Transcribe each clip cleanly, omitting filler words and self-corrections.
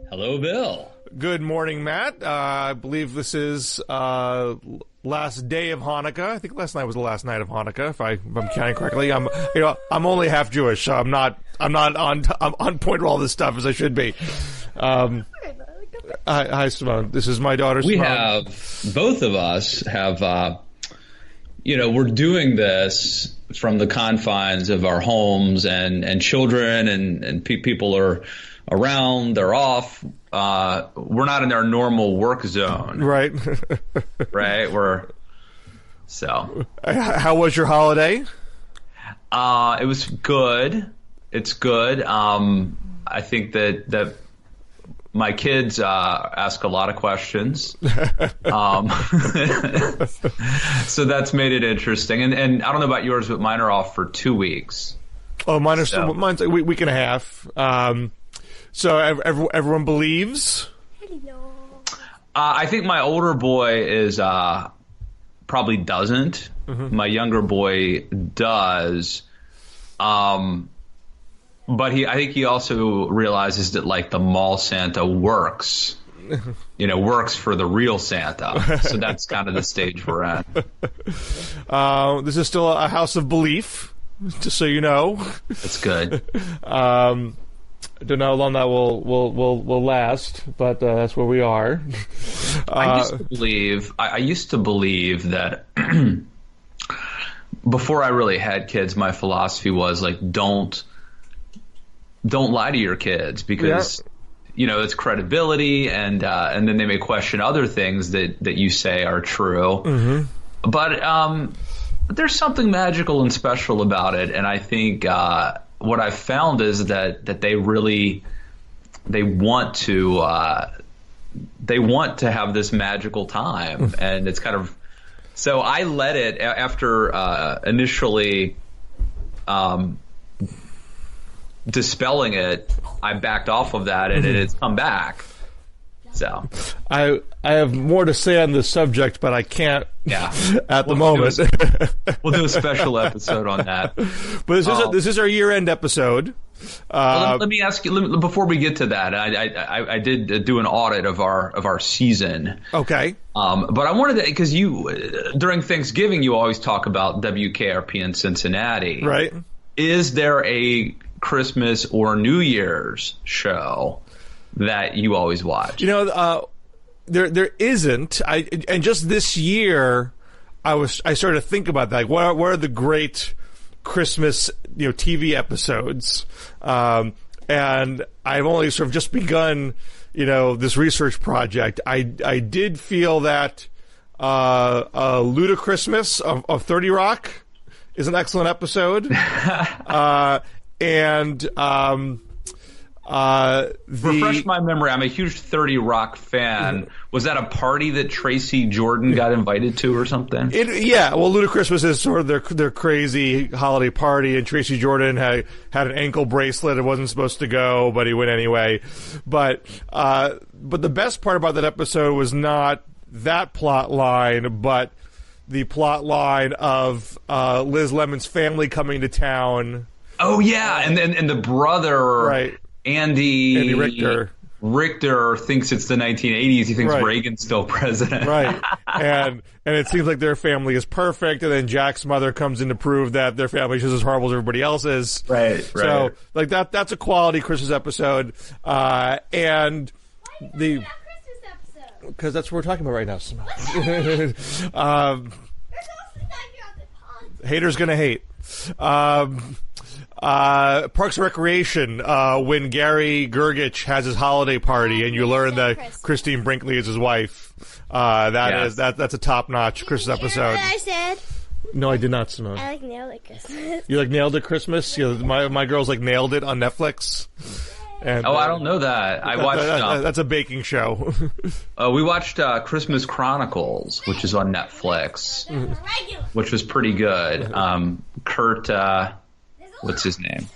Hello, Bill. Good morning, Matt. I believe this is last day of Hanukkah. I think last night was the last night of Hanukkah, if I'm counting correctly. I'm only half Jewish, so I'm on point with all this stuff as I should be. Hi, Simone. This is my daughter, Simone. Both of us have, we're doing this from the confines of our homes, and children and people are around, they're off. We're not in our normal work zone. Right. Right? How was your holiday? It was good. It's good. I think that my kids ask a lot of questions. So that's made it interesting. And I don't know about yours, but mine are off for 2 weeks. Oh, mine's a week and a half. So everyone believes? I think my older boy is probably doesn't. Mm-hmm. My younger boy does. But I think he also realizes that, like, the mall Santa works. Works for the real Santa. So that's kind of the stage we're at. This is still a house of belief, just so you know. That's good. I don't know how long that will last, but that's where we are. I used to believe that before I really had kids, my philosophy was, like, don't lie to your kids, because it's credibility, and then they may question other things that you say are true. Mm-hmm. But there's something magical and special about it, and I think what I've found is that they want to have this magical time, and it's kind of, so I let it after initially dispelling it. I backed off of that, and it's come back. So I have more to say on this subject, but I can't at the moment. We'll do a special episode on that. But this is our year-end episode. Let me ask you, before we get to that, I did do an audit of our season. Okay. But I wanted to, because during Thanksgiving you always talk about WKRP in Cincinnati. Right. Is there a Christmas or New Year's show that you always watch? There isn't. And just this year, I started to think about that. Like, what are the great Christmas TV episodes? And I've only sort of just begun this research project. I did feel that Ludachristmas of 30 Rock is an excellent episode. Refresh my memory. I'm a huge 30 Rock fan. Was that a party that Tracy Jordan got invited to or something? Well, Ludachristmas is sort of their crazy holiday party, and Tracy Jordan had an ankle bracelet. It wasn't supposed to go, but he went anyway. But the best part about that episode was not that plot line, but the plot line of Liz Lemon's family coming to town. Oh yeah, and the brother, right? Andy Richter. Richter thinks it's the 1980s. He thinks Reagan's still president. Right. And it seems like their family is perfect, and then Jack's mother comes in to prove that their family is just as horrible as everybody else's. Right. So, like, that's a quality Christmas episode. And the Christmas episode, because that's what we're talking about right now, Simone. Haters gonna hate. Parks and Recreation, when Gary Gergich has his holiday party, and you learn that Christine Brinkley is his wife. That's a top-notch Christmas episode. What I said? No, I did not, Simone. I nailed it Christmas. You nailed it Christmas? My girls nailed it on Netflix. And, I don't know that. I watched. That's a baking show. We watched Christmas Chronicles, which is on Netflix, which was pretty good. Kurt. What's his name?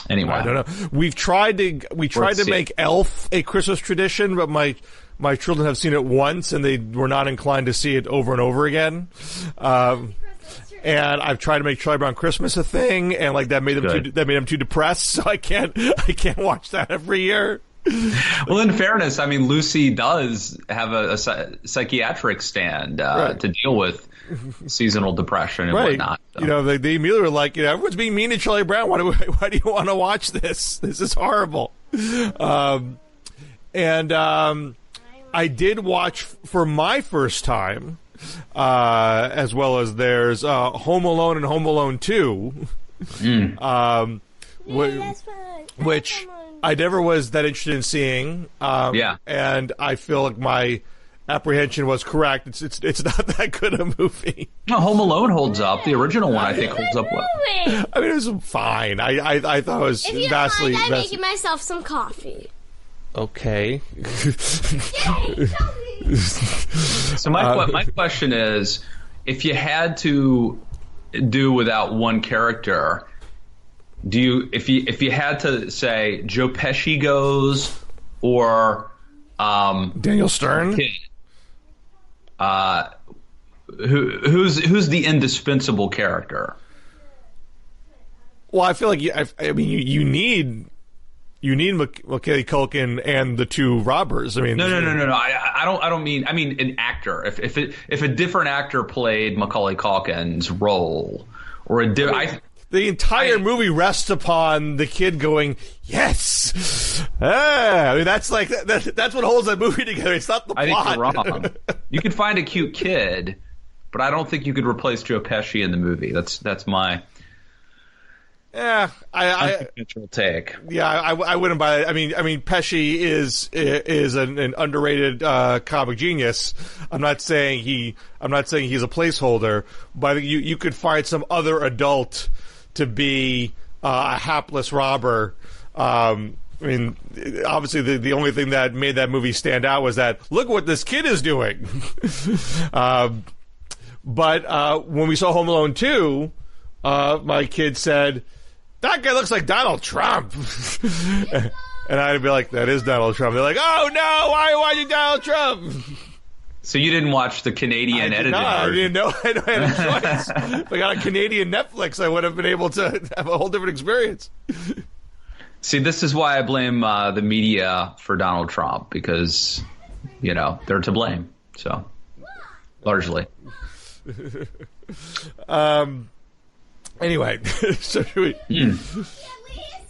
Anyway, I don't know. We tried to make Elf a Christmas tradition, but my children have seen it once, and they were not inclined to see it over and over again. and I've tried to make Charlie Brown Christmas a thing, and like that made them too depressed, so I can't watch that every year. Well, in fairness, I mean, Lucy does have a psychiatric stand to deal with seasonal depression and whatnot. So. You know, they immediately were like, everyone's being mean to Charlie Brown. Why do you want to watch this? This is horrible. I did watch for my first time, as well as there's Home Alone and Home Alone 2, which I never was that interested in seeing. And I feel like my apprehension was correct. It's not that good a movie. No, Home Alone holds up. The original one, I think, holds up well. I mean, it was fine. I thought it was vastly. I'm making myself some coffee. Okay. So my question is, if you had to do without one character, if you had to say Joe Pesci goes or Daniel Stern, who's the indispensable character? Well, I feel like you need Macaulay Culkin and the two robbers. I mean, no. I don't mean. I mean an actor. If a different actor played Macaulay Culkin's role, or the entire movie rests upon the kid going, yes. I mean, that's like that's what holds that movie together. It's not the plot. I think you're wrong. You could find a cute kid, but I don't think you could replace Joe Pesci in the movie. That's my. Yeah, I take. Yeah, I wouldn't buy it. I mean, Pesci is an underrated comic genius. I'm not saying he's a placeholder, but I think you could find some other adult to be a hapless robber. I mean, obviously the only thing that made that movie stand out was that look what this kid is doing. But when we saw Home Alone 2, my kid said, that guy looks like Donald Trump. And I'd be like, that is Donald Trump. They're like, oh no, why are you watching Donald Trump? So you didn't watch the Canadian edited version? I didn't know I had a choice. If I got a Canadian Netflix, I would have been able to have a whole different experience. See, this is why I blame the media for Donald Trump, because, they're to blame. So, largely. Anyway, so should we...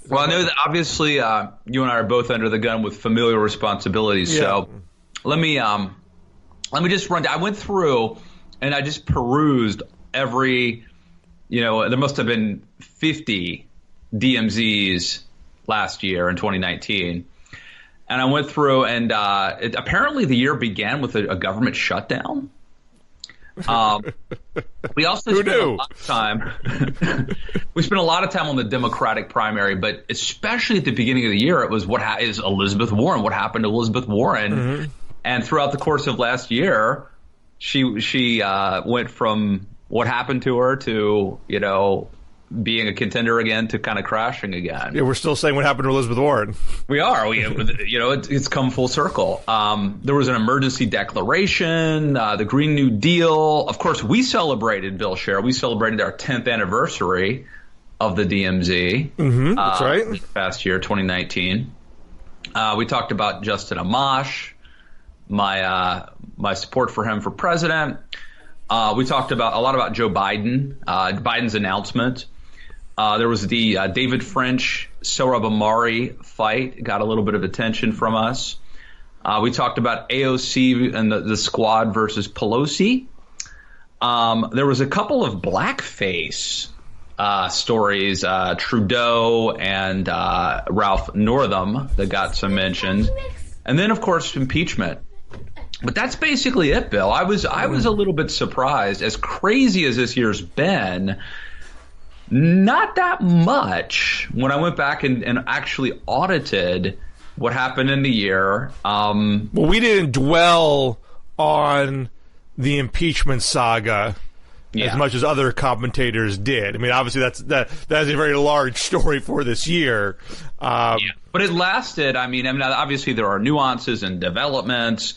Well, I know that obviously you and I are both under the gun with familial responsibilities. Yeah. So let me just run down. I went through and I just perused every, there must have been 50 DMZs last year in 2019. And I went through and apparently the year began with a government shutdown. We also spent a lot of time. We spent a lot of time on the Democratic primary, but especially at the beginning of the year, it was is Elizabeth Warren? What happened to Elizabeth Warren? Mm-hmm. And throughout the course of last year, she went from what happened to her to being a contender again to kind of crashing again. Yeah, we're still saying what happened to Elizabeth Warren. We are. It's come full circle. There was an emergency declaration, the Green New Deal. Of course, we celebrated, Bill Scher. We celebrated our 10th anniversary of the DMZ. Mm-hmm, that's right. This past year, 2019. We talked about Justin Amash, my support for him for president. We talked a lot about Joe Biden, Biden's announcement. There was the David French, Sohrab Ahmari fight, got a little bit of attention from us. We talked about AOC and the squad versus Pelosi. There was a couple of blackface stories, Trudeau and Ralph Northam, that got some mention. And then, of course, impeachment. But that's basically it, Bill. I was a little bit surprised. As crazy as this year's been, not that much when I went back and actually audited what happened in the year. Well, we didn't dwell on the impeachment saga as much as other commentators did. I mean, obviously that is a very large story for this year. But it lasted. I mean, obviously there are nuances and developments.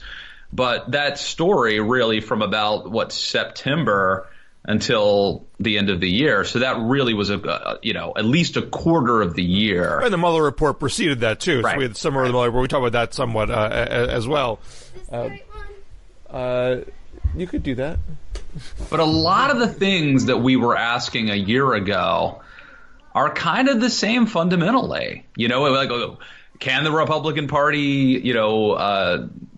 But that story really from about, September until the end of the year. So that really was at least a quarter of the year. And the Mueller report preceded that too. Right. So we had summer of the Mueller report. We talked about that somewhat as well. Is this the right one? You could do that. But a lot of the things that we were asking a year ago are kind of the same fundamentally. Like, can the Republican Party,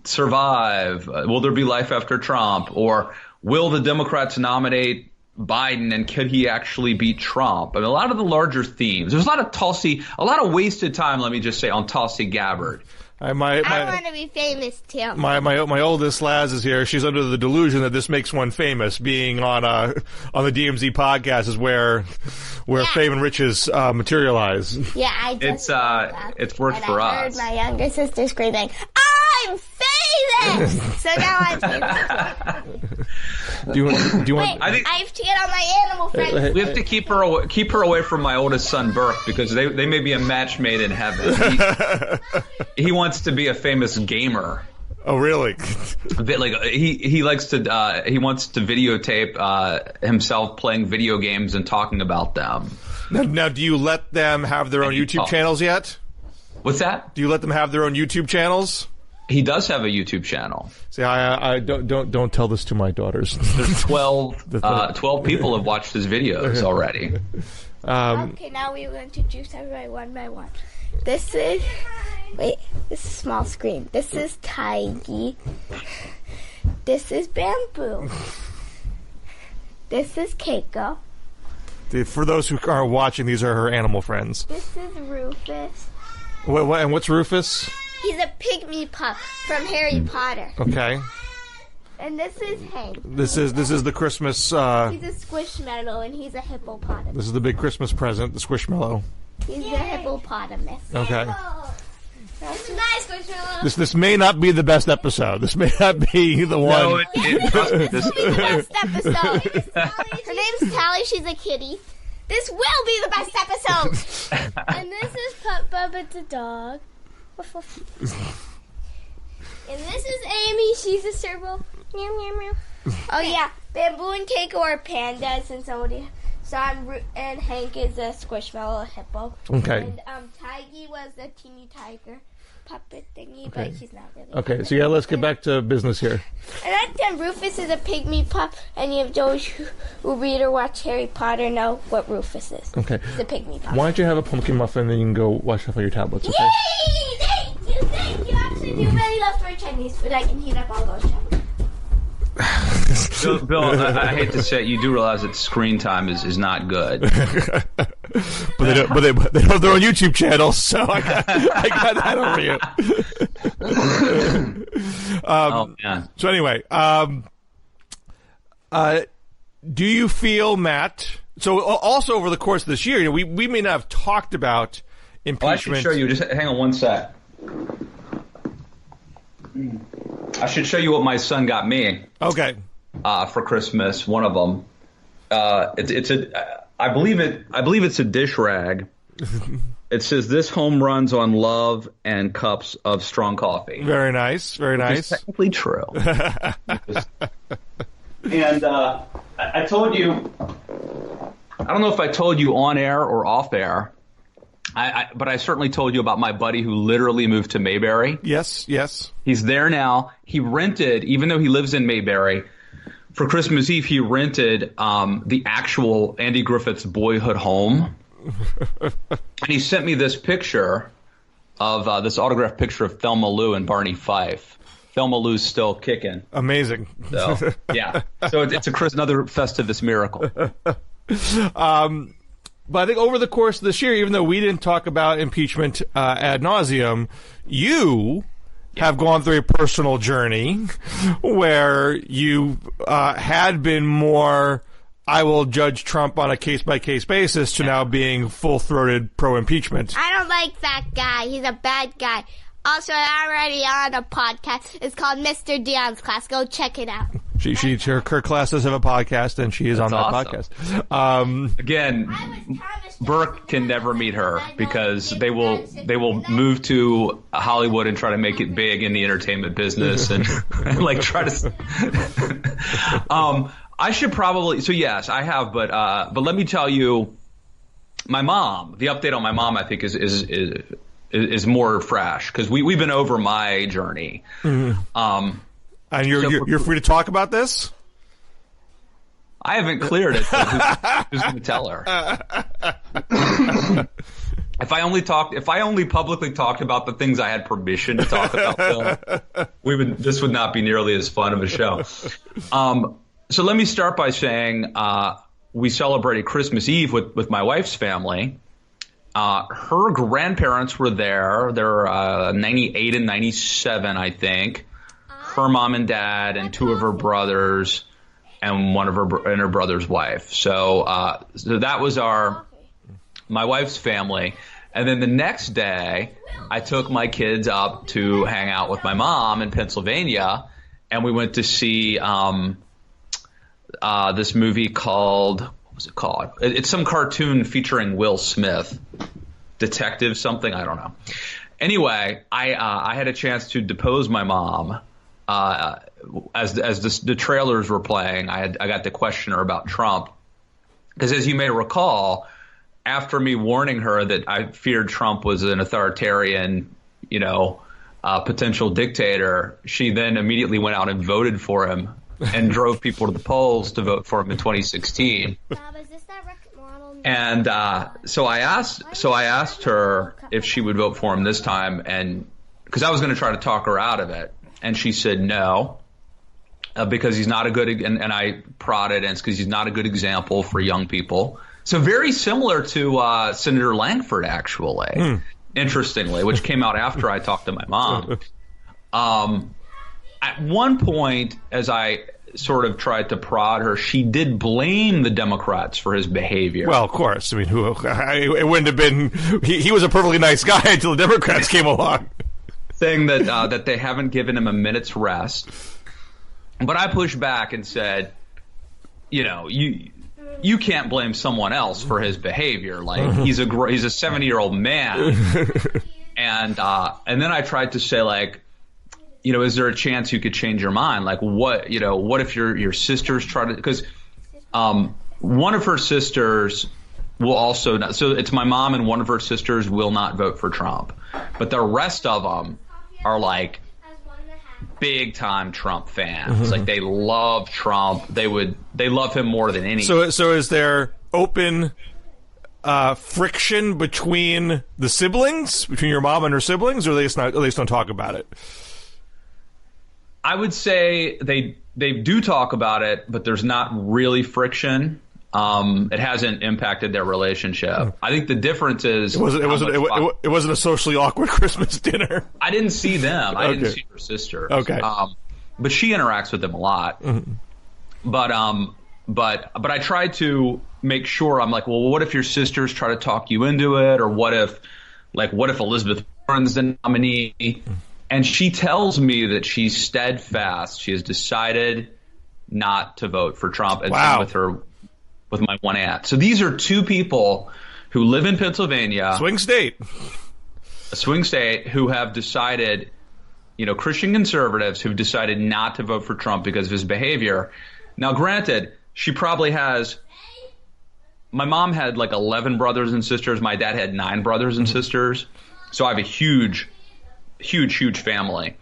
survive? Will there be life after Trump? Or will the Democrats nominate Biden, and could he actually beat Trump? I mean, a lot of the larger themes. There's a lot of wasted time, let me just say, on Tulsi Gabbard. I want to be famous too. My oldest Laz is here. She's under the delusion that this makes one famous. Being on the DMZ podcast is where fame and riches materialize. Yeah, I just it's worked for us. I heard my younger sister screaming, "I'm famous!" So now I'm famous. Do you want? I have to get on my animal friends. We have to keep her away from my oldest son Burke, because they may be a match made in heaven. He wants to be a famous gamer. Oh, really? Like he likes to he wants to videotape himself playing video games and talking about them. Now, do you let them have their own YouTube channels yet? What's that? Do you let them have their own YouTube channels? He does have a YouTube channel. See, I don't tell this to my daughters. There's 12 people have watched his videos already. Okay, now we will introduce everybody one by one. This is a small screen. This is Tiggy. This is Bamboo. This is Keiko. For those who are watching, these are her animal friends. This is Rufus. And what's Rufus? He's a pygmy pup from Harry Potter. Okay. And this is Hank. This is the Christmas. He's a squishmallow, and he's a hippopotamus. This is the big Christmas present, the Squishmallow. He's a hippopotamus. Okay. That's a nice squishmallow. This may not be the best episode. This may not be the one. No, This will be the best episode. Her name's Tally. She's a kitty. This will be the best episode. And this is Bubba the dog. And this is Amy. She's a serval. Meow, meow, meow. Oh yeah, Bamboo and Keiko are pandas, and and Hank is a squishmallow hippo. Okay. And Tiggy was the teeny tiger puppet thingy, but she's not really. Okay, so let's get back to business here. And then Rufus is a pygmy pup, and you have those who read or watch Harry Potter know what Rufus is. Okay. He's a pygmy pup. Why don't you have a pumpkin muffin, then you can go watch stuff on your tablets, okay? Yay! Thank you. Actually, do really love for Chinese food. I can heat up all those chocolates. Bill, I hate to say it, you do realize that screen time is not good. But they don't have their own YouTube channel, so I got that over you. So anyway, do you feel, Matt? So also over the course of this year, we may not have talked about impeachment. I should show you. Just hang on one sec. I should show you what my son got me. Okay. For Christmas, one of them. I believe it's a dish rag. It says, "This home runs on love and cups of strong coffee." Very nice. Very nice. It's technically true. And I told you, I don't know if I told you on air or off air, but I certainly told you about my buddy who literally moved to Mayberry. Yes. He's there now. He rented, even though he lives in Mayberry, for Christmas Eve, he rented the actual Andy Griffith's boyhood home. And he sent me this picture of this autographed picture of Thelma Lou and Barney Fife. Thelma Lou's still kicking. Amazing. So, yeah. So it's another Festivus miracle. But I think over the course of this year, even though we didn't talk about impeachment ad nauseum, you have gone through a personal journey where you had been more, I will judge Trump on a case-by-case basis, to now being full-throated pro-impeachment. I don't like that guy. He's a bad guy. Also, I'm already on a podcast. It's called Mr. Dion's Class. Go check it out. Her class does have a podcast, and she is on that awesome. podcast. Again, Burke can never meet her because they will move to Hollywood and try to make it big in the entertainment business and like try to. I should probably. So yes, I have, but let me tell you, my mom. The update on my mom, I think, is more fresh because we've been over my journey. Mm-hmm. And you're free to talk about this. I haven't cleared it. So who's going to tell her? If I only publicly talked about the things I had permission to talk about, Phil, this would not be nearly as fun of a show. So let me start by saying we celebrated Christmas Eve with my wife's family. Her grandparents were there. They're 98 and 97, I think. Her mom and dad and two of her brothers and her brother's wife. So that was my wife's family. And then the next day, I took my kids up to hang out with my mom in Pennsylvania, and we went to see this movie called, what was it called? It's some cartoon featuring Will Smith, detective something, I don't know. Anyway, I had a chance to depose my mom as the trailers were playing. I got to question her about Trump because, as you may recall, after me warning her that I feared Trump was an authoritarian, potential dictator, she then immediately went out and voted for him and drove people to the polls to vote for him in 2016. And so I asked her if she would vote for him this time, and because I was going to try to talk her out of it, and she said no. Because he's not a good, and I prodded, and it's because he's not a good example for young people. So very similar to Senator Langford, actually, interestingly, which came out after I talked to my mom. At one point, as I sort of tried to prod her, she did blame the Democrats for his behavior. Well, of course. I mean, it wouldn't have been. He was a perfectly nice guy until the Democrats came along, saying that they haven't given him a minute's rest. But I pushed back and said, you can't blame someone else for his behavior. Like he's a 70-year-old man, and then I tried to say, like, is there a chance you could change your mind? Like, what if your sisters try to? Because one of her sisters will also not. So it's my mom, and one of her sisters will not vote for Trump, but the rest of them are like big time Trump fans. Like they love Trump. They love him more than anything. So is there open friction between the siblings, between your mom and her siblings, or they just don't talk about it? I would say they do talk about it, but there's not really friction. It hasn't impacted their relationship. I think the difference is it wasn't a socially awkward Christmas dinner. I didn't see them. I didn't see her sisters. Okay, but she interacts with them a lot. But I tried to make sure. I'm like, well, what if your sisters try to talk you into it, or what if Elizabeth Warren's the nominee? And she tells me that she's steadfast. She has decided not to vote for Trump, and same with my one aunt. So these are two people who live in Pennsylvania, a swing state, who have decided, Christian conservatives who've decided not to vote for Trump because of his behavior. Now, granted, she probably has. My mom had like 11 brothers and sisters. My dad had 9 brothers and sisters. So I have a huge family.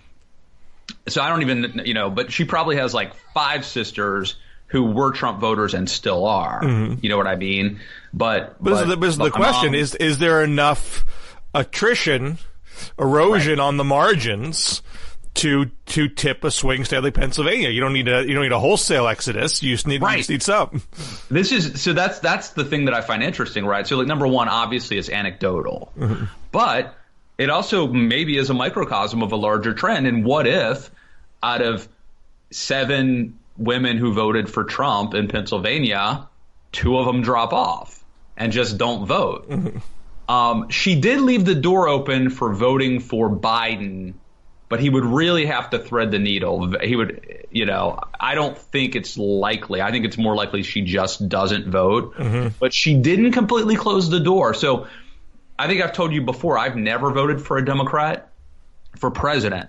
So I don't even, but she probably has like 5 sisters who were Trump voters and still are. You know what I mean? But the question is there enough erosion on the margins to tip a swing state like Pennsylvania? You don't need a wholesale exodus. You just need some. That's the thing that I find interesting, right? So like number one, obviously it's anecdotal, but it also maybe is a microcosm of a larger trend. And what if out of 7 women who voted for Trump in Pennsylvania, 2 of them drop off and just don't vote? She did leave the door open for voting for Biden, but he would really have to thread the needle. He would, I don't think it's likely. I think it's more likely she just doesn't vote. But she didn't completely close the door. So I think I've told you before, I've never voted for a Democrat for president.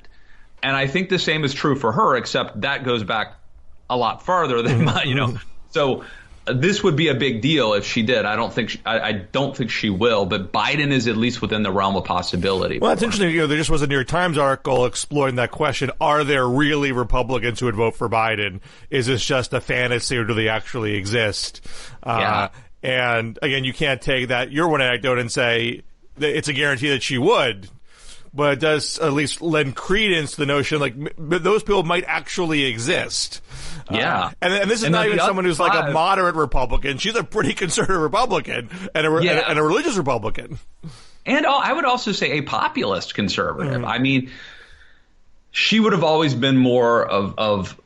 And I think the same is true for her, except that goes back a lot farther than mine, you know. So this would be a big deal if she did. I don't think she will, but Biden is at least within the realm of possibility. Well, that's interesting. You know, there just was a New York Times article exploring that question. Are there really Republicans who would vote for Biden? Is this just a fantasy, or do they actually exist? And again, you can't take that your one anecdote and say that it's a guarantee that she would. But it does at least lend credence to the notion, like, those people might actually exist. Yeah. And this is not even someone who's like a moderate Republican. She's a pretty conservative Republican and a religious Republican. And I would also say a populist conservative. I mean, she would have always been more of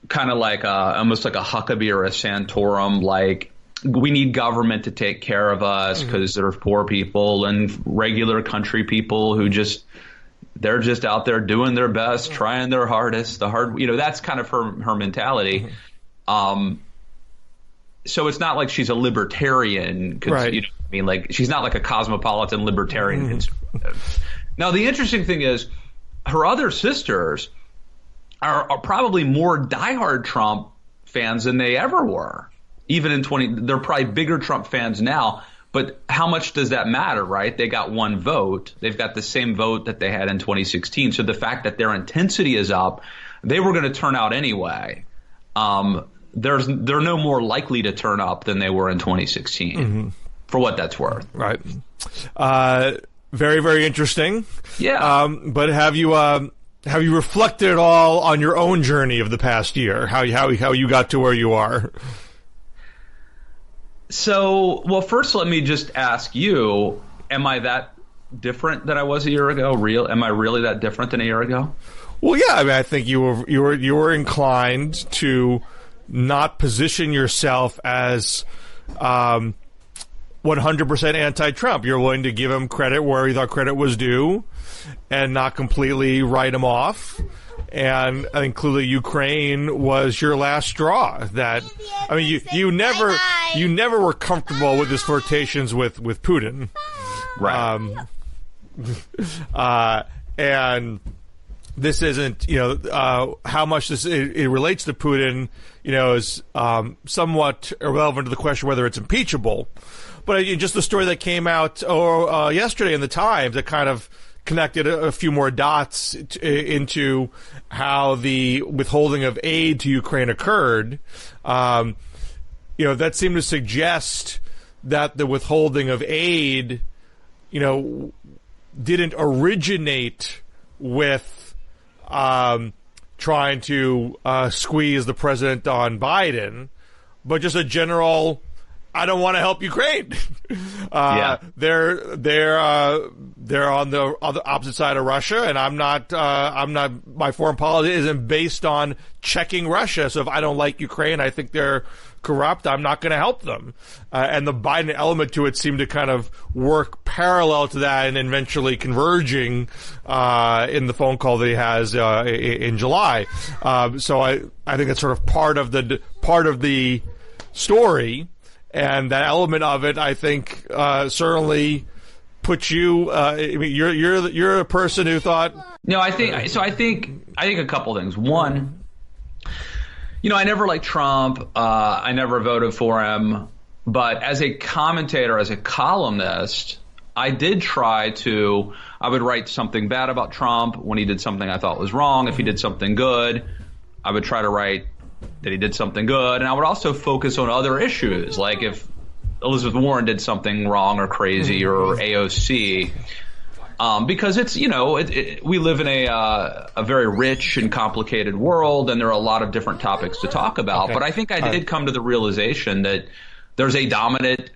kind of like almost like a Huckabee or a Santorum, like, we need government to take care of us because there's poor people and regular country people who they're just out there doing their best, trying their hardest, that's kind of her mentality. So it's not like she's a libertarian, right. You know what I mean? Like, she's not like a cosmopolitan libertarian conservative. Now, the interesting thing is her other sisters are probably more diehard Trump fans than they ever were. Even in they're probably bigger Trump fans now, but how much does that matter, right? They got one vote. They've got the same vote that they had in 2016. So the fact that their intensity is up, they were going to turn out anyway. They're no more likely to turn up than they were in 2016, for what that's worth. Right. Very, very interesting. Yeah. But have you reflected at all on your own journey of the past year? How you got to where you are? So, well, first let me just ask you, am I that different than I was a year ago? Am I really that different than a year ago? Well, yeah, I mean, I think you were inclined to not position yourself as 100% anti-Trump. You're willing to give him credit where you thought credit was due and not completely write him off. And I think clearly Ukraine was your last straw. That, I mean, you never were comfortable with his flirtations with Putin, right? And this isn't, how much it relates to Putin, is somewhat irrelevant to the question whether it's impeachable. But just the story that came out yesterday in the Times that kind of connected a few more dots into how the withholding of aid to Ukraine occurred. That seemed to suggest that the withholding of aid, didn't originate with trying to squeeze the president on Biden, but just a general, I don't want to help Ukraine. They're on the opposite side of Russia, and I'm not. My foreign policy isn't based on checking Russia. So if I don't like Ukraine, I think they're corrupt, I'm not going to help them. And the Biden element to it seemed to kind of work parallel to that, and eventually converging in the phone call that he has in July. So I think it's sort of part of the story. And that element of it, I think, certainly puts you. I mean, you're a person who thought. No, I think a couple things. One, I never liked Trump. I never voted for him. But as a commentator, as a columnist, I did try to. I would write something bad about Trump when he did something I thought was wrong. If he did something good, I would try to write that he did something good, and I would also focus on other issues, like if Elizabeth Warren did something wrong or crazy, or AOC, because it's we live in a very rich and complicated world, and there are a lot of different topics to talk about. Okay. But I think I did come to the realization that there's a dominant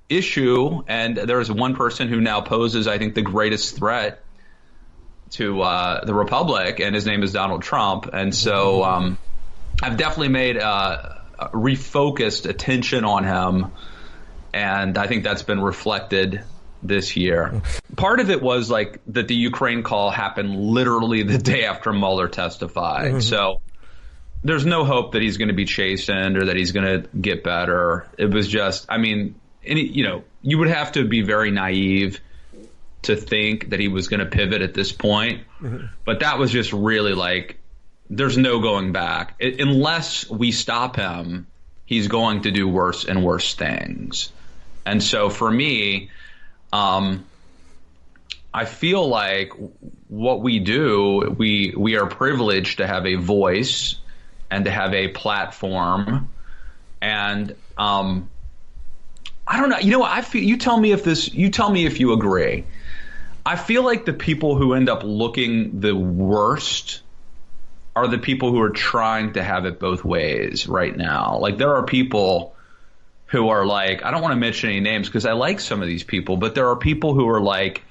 issue, and there's one person who now poses, I think, the greatest threat to the Republic, and his name is Donald Trump, and so. I've definitely made refocused attention on him, and I think that's been reflected this year. Part of it was like that the Ukraine call happened literally the day after Mueller testified. Mm-hmm. So there's no hope that he's going to be chastened or that he's going to get better. It was just, you would have to be very naive to think that he was going to pivot at this point. Mm-hmm. But that was just really like there's no going back. Unless we stop him, he's going to do worse and worse things. And so for me, I feel like what we do, we are privileged to have a voice and to have a platform. And I don't know. You know what? I feel. You tell me if you agree. I feel like the people who end up looking the worst are the people who are trying to have it both ways right now. Like, there are people who are like, I don't want to mention any names because I like some of these people, but there are people who are like,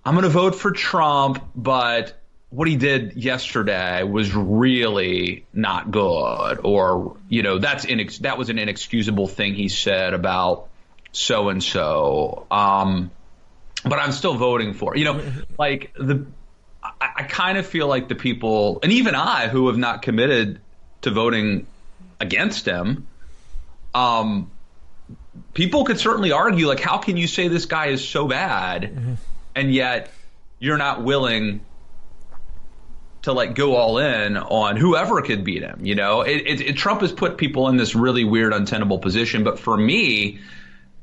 I'm going to vote for Trump, but what he did yesterday was really not good. Or, you know, that was an inexcusable thing he said about so-and-so. But I'm still voting for, you know, like I kind of feel like the people, and even I, who have not committed to voting against him, people could certainly argue, like, how can you say this guy is so bad, and yet you're not willing to, like, go all in on whoever could beat him? You know, Trump has put people in this really weird, untenable position. But for me,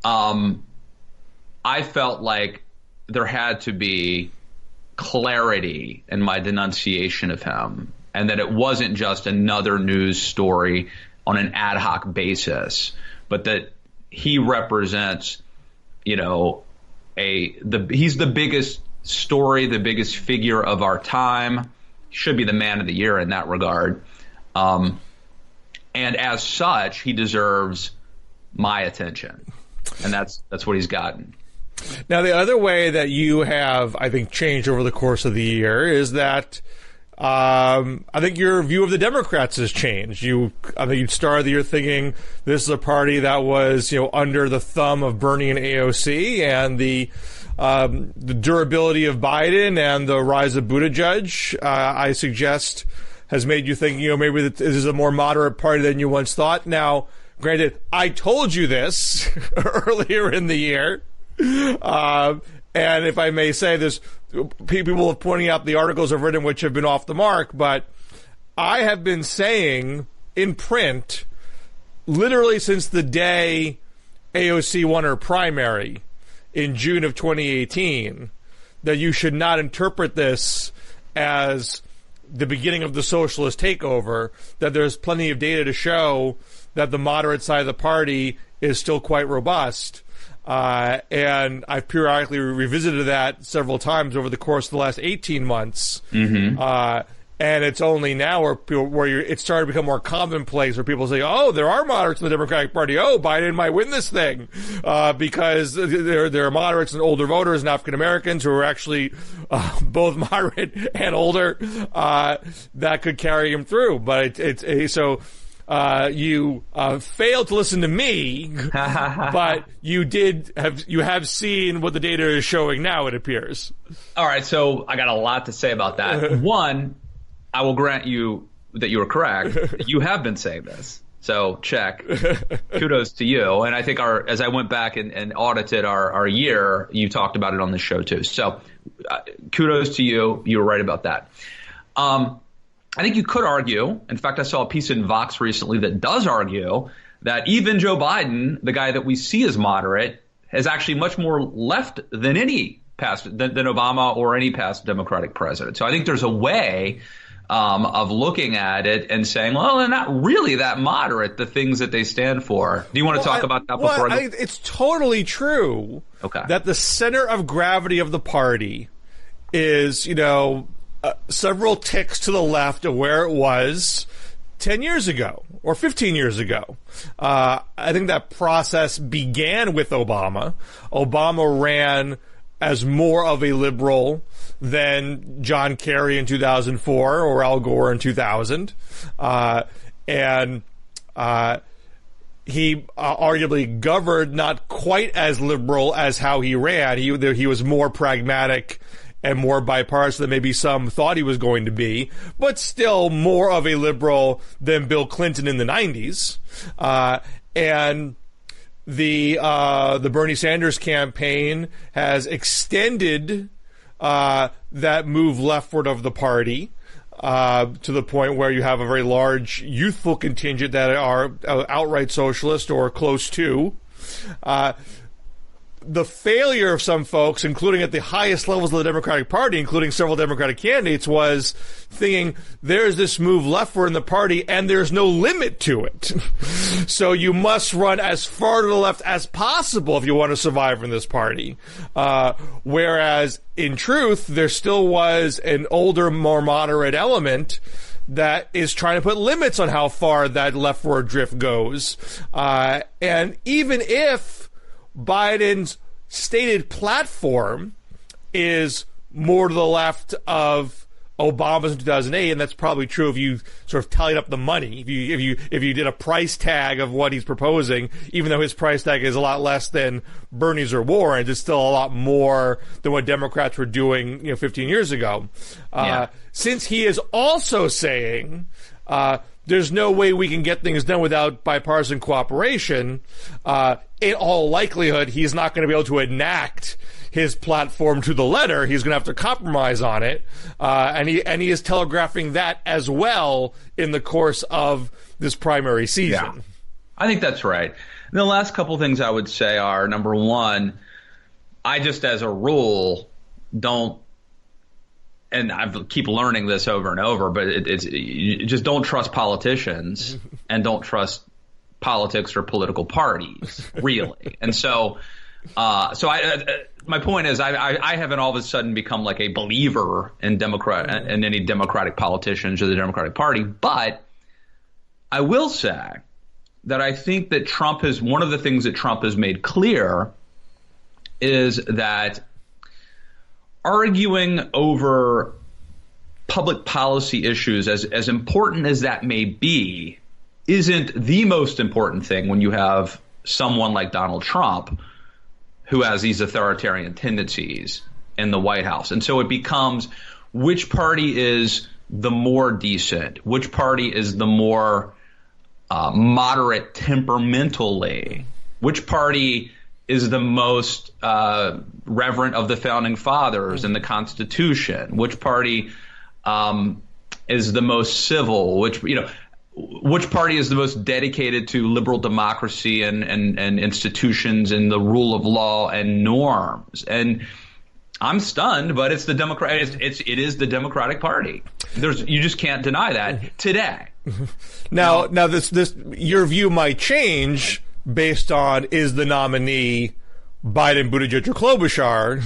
I felt like there had to be clarity in my denunciation of him, and that it wasn't just another news story on an ad hoc basis, but that he represents, you know, he's the biggest story, the biggest figure of our time. He should be the man of the year in that regard. And as such, he deserves my attention, and that's what he's gotten. Now, the other way that you have, I think, changed over the course of the year is that I think your view of the Democrats has changed. I think you started the year thinking this is a party that was, you know, under the thumb of Bernie and AOC, and the durability of Biden and the rise of Buttigieg, I suggest, has made you think, you know, maybe this is a more moderate party than you once thought. Now, granted, I told you this earlier in the year. And if I may say this, people have pointing out the articles I've written which have been off the mark, but I have been saying in print literally since the day AOC won her primary in June of 2018 that you should not interpret this as the beginning of the socialist takeover, that there's plenty of data to show that the moderate side of the party is still quite robust. And I've periodically revisited that several times over the course of the last 18 months. And it's only now where it's started to become more commonplace, where people say, oh, there are moderates in the Democratic Party. Oh, Biden might win this thing, because there are moderates and older voters and African Americans who are actually both moderate and older, that could carry him through. But you failed to listen to me, but you have seen what the data is showing now, it appears. All right, so I got a lot to say about that. One, I will grant you that you were correct. You have been saying this, so check. Kudos to you. And I think as I went back and audited our year, you talked about it on the show too. So kudos to you. You were right about that. I think you could argue, in fact, I saw a piece in Vox recently that does argue that even Joe Biden, the guy that we see as moderate, is actually much more left than than Obama or any past Democratic president. So I think there's a way of looking at it and saying, well, they're not really that moderate, the things that they stand for. Do you want to talk about that before I go? It's totally true that the center of gravity of the party is, you know, several ticks to the left of where it was 10 years ago or 15 years ago. I think that process began with Obama. Obama ran as more of a liberal than John Kerry in 2004 or Al Gore in 2000. And he arguably governed not quite as liberal as how he ran. He was more pragmatic and more bipartisan than maybe some thought he was going to be, but still more of a liberal than Bill Clinton in the 90s. And the Bernie Sanders campaign has extended that move leftward of the party. to the point where you have a very large youthful contingent that are outright socialist or close to. The failure of some folks, including at the highest levels of the Democratic Party, including several Democratic candidates, was thinking there's this move leftward in the party and there's no limit to it. So you must run as far to the left as possible if you want to survive in this party. Whereas, in truth, there still was an older, more moderate element that is trying to put limits on how far that leftward drift goes. And even if Biden's stated platform is more to the left of Obama's in 2008, and that's probably true if you sort of tallied up the money. If you did a price tag of what he's proposing, even though his price tag is a lot less than Bernie's or Warren's, it's still a lot more than what Democrats were doing, 15 years ago. Since he is also saying there's no way we can get things done without bipartisan cooperation, in all likelihood, he's not going to be able to enact his platform to the letter. He's going to have to compromise on it. And he is telegraphing that as well in the course of this primary season. Yeah, I think that's right. And the last couple things I would say are, number one, I just as a rule don't, and I keep learning this over and over, but you just don't trust politicians and don't trust politics or political parties, really. And so my point is I haven't all of a sudden become like a believer in in any Democratic politicians or the Democratic Party, but I will say that I think that one of the things that Trump has made clear is that arguing over public policy issues, as important as that may be, isn't the most important thing when you have someone like Donald Trump who has these authoritarian tendencies in the White House. And so it becomes which party is the more decent, which party is the more moderate temperamentally, which party is the most reverent of the founding fathers and the Constitution, which party is the most civil, which party is the most dedicated to liberal democracy and institutions and the rule of law and norms. And I'm stunned, but it's the it is the Democratic Party. You just can't deny that today. Now this your view might change based on, is the nominee Biden, Buttigieg, or Klobuchar,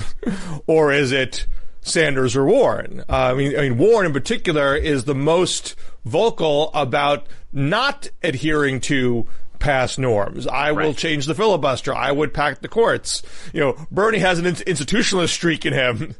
or is it Sanders or Warren? I mean, Warren in particular is the most vocal about not adhering to past norms. I will change the filibuster. I would pack the courts. Bernie has an institutionalist streak in him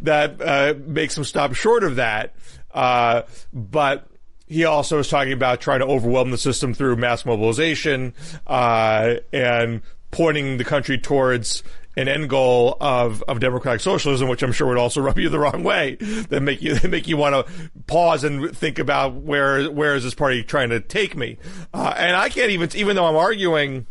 that makes him stop short of that. But he also is talking about trying to overwhelm the system through mass mobilization and pointing the country towards an end goal of democratic socialism, which I'm sure would also rub you the wrong way, that make you want to pause and think about where is this party trying to take me? And I can't even though I'm arguing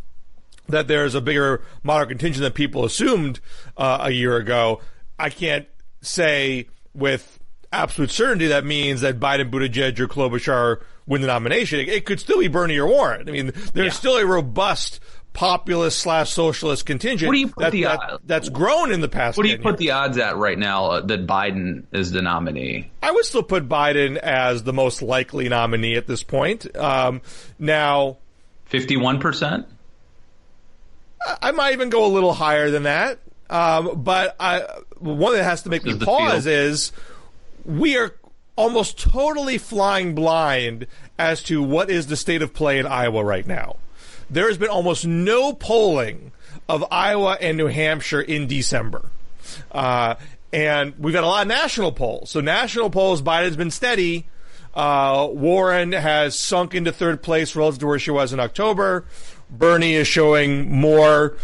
that there's a bigger moderate contingent than people assumed a year ago, I can't say with absolute certainty that means that Biden, Buttigieg, or Klobuchar win the nomination. It could still be Bernie or Warren. I mean, there's still a robust populist/socialist contingent what do you put that's grown in the past. What do you put the odds at right now that Biden is the nominee? I would still put Biden as the most likely nominee at this point. Now, 51%? I might even go a little higher than that. But one that has to make me pause is we are almost totally flying blind as to what is the state of play in Iowa right now. There has been almost no polling of Iowa and New Hampshire in December. And we've had a lot of national polls. So national polls, Biden's been steady. Warren has sunk into third place relative to where she was in October. Bernie is showing more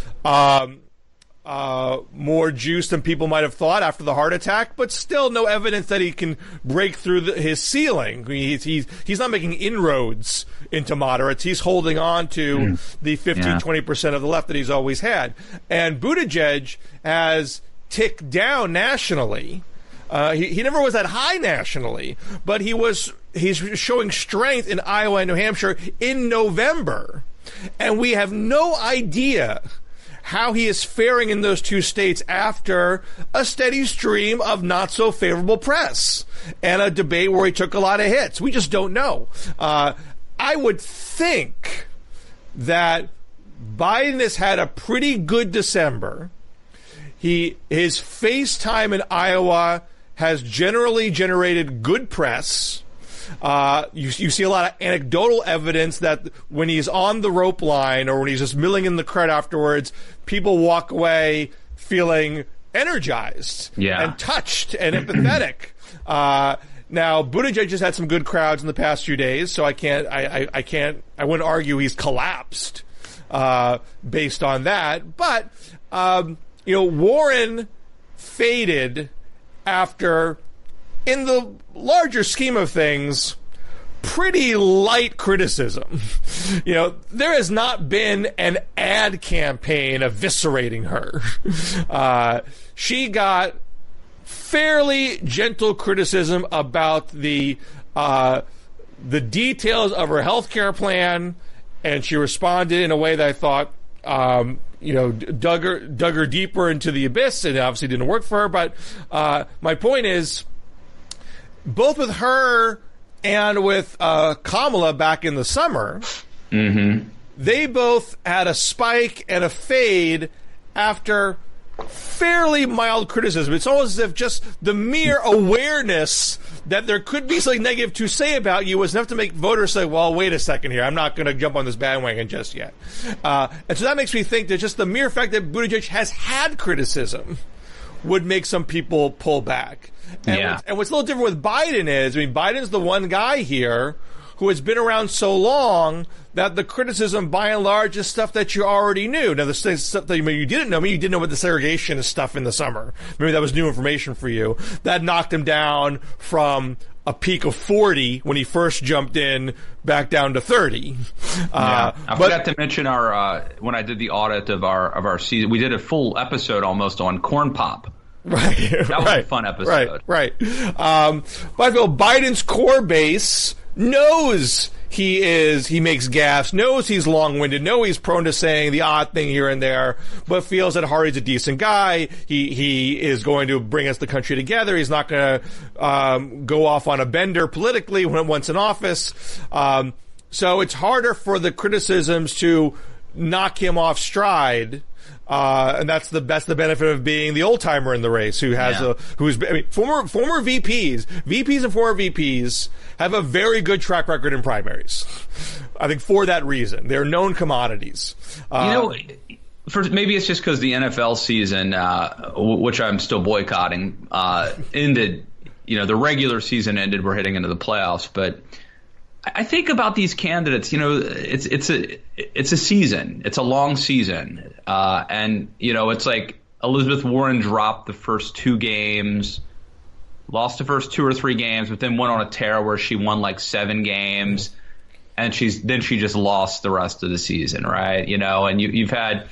juice than people might have thought after the heart attack, but still no evidence that he can break through his ceiling. He's not making inroads into moderates. He's holding on to the 15-20% of the left that he's always had. And Buttigieg has ticked down nationally, He never was that high nationally, but he's showing strength in Iowa and New Hampshire in November. And we have no idea how he is faring in those two states after a steady stream of not so favorable press and a debate where he took a lot of hits. We just don't know. I would think that Biden has had a pretty good December. His FaceTime in Iowa has generally generated good press. You see a lot of anecdotal evidence that when he's on the rope line or when he's just milling in the crowd afterwards, people walk away feeling energized and touched and empathetic. Now, Buttigieg just had some good crowds in the past few days, so I wouldn't argue he's collapsed based on that. But Warren faded after, in the larger scheme of things, pretty light criticism. There has not been an ad campaign eviscerating her. She got fairly gentle criticism about the details of her healthcare plan, and she responded in a way that I thought dug her deeper into the abyss, and it obviously didn't work for her. But my point is, both with her and with Kamala back in the summer, they both had a spike and a fade after fairly mild criticism. It's almost as if just the mere awareness that there could be something negative to say about you was enough to make voters say, well, wait a second here, I'm not going to jump on this bandwagon just yet. And so that makes me think that just the mere fact that Buttigieg has had criticism would make some people pull back. And what's a little different with Biden is, Biden's the one guy here who has been around so long that the criticism, by and large, is stuff that you already knew. Now, the stuff that you didn't know, you didn't know about the segregationist stuff in the summer. Maybe that was new information for you. That knocked him down from a peak of 40 when he first jumped in back down to 30. I forgot to mention our when I did the audit of our season, we did a full episode almost on corn pop. Right. That was a fun episode. Right. But I feel Biden's core base knows he makes gaffes, knows he's long-winded, knows he's prone to saying the odd thing here and there, but feels at heart he's a decent guy. He is going to bring us the country together. He's not going to go off on a bender politically once in office. So it's harder for the criticisms to knock him off stride. And that's the benefit of being the old timer in the race who has former VPs and former VPs have a very good track record in primaries. I think for that reason, they're known commodities. Maybe it's just because the NFL season, which I'm still boycotting, ended. The regular season ended. We're heading into the playoffs, but I think about these candidates. It's a season. It's a long season, and it's like Elizabeth Warren dropped the first 2 games, lost the first 2 or 3 games, but then went on a tear where she won like 7 games, and she just lost the rest of the season, right? And you've had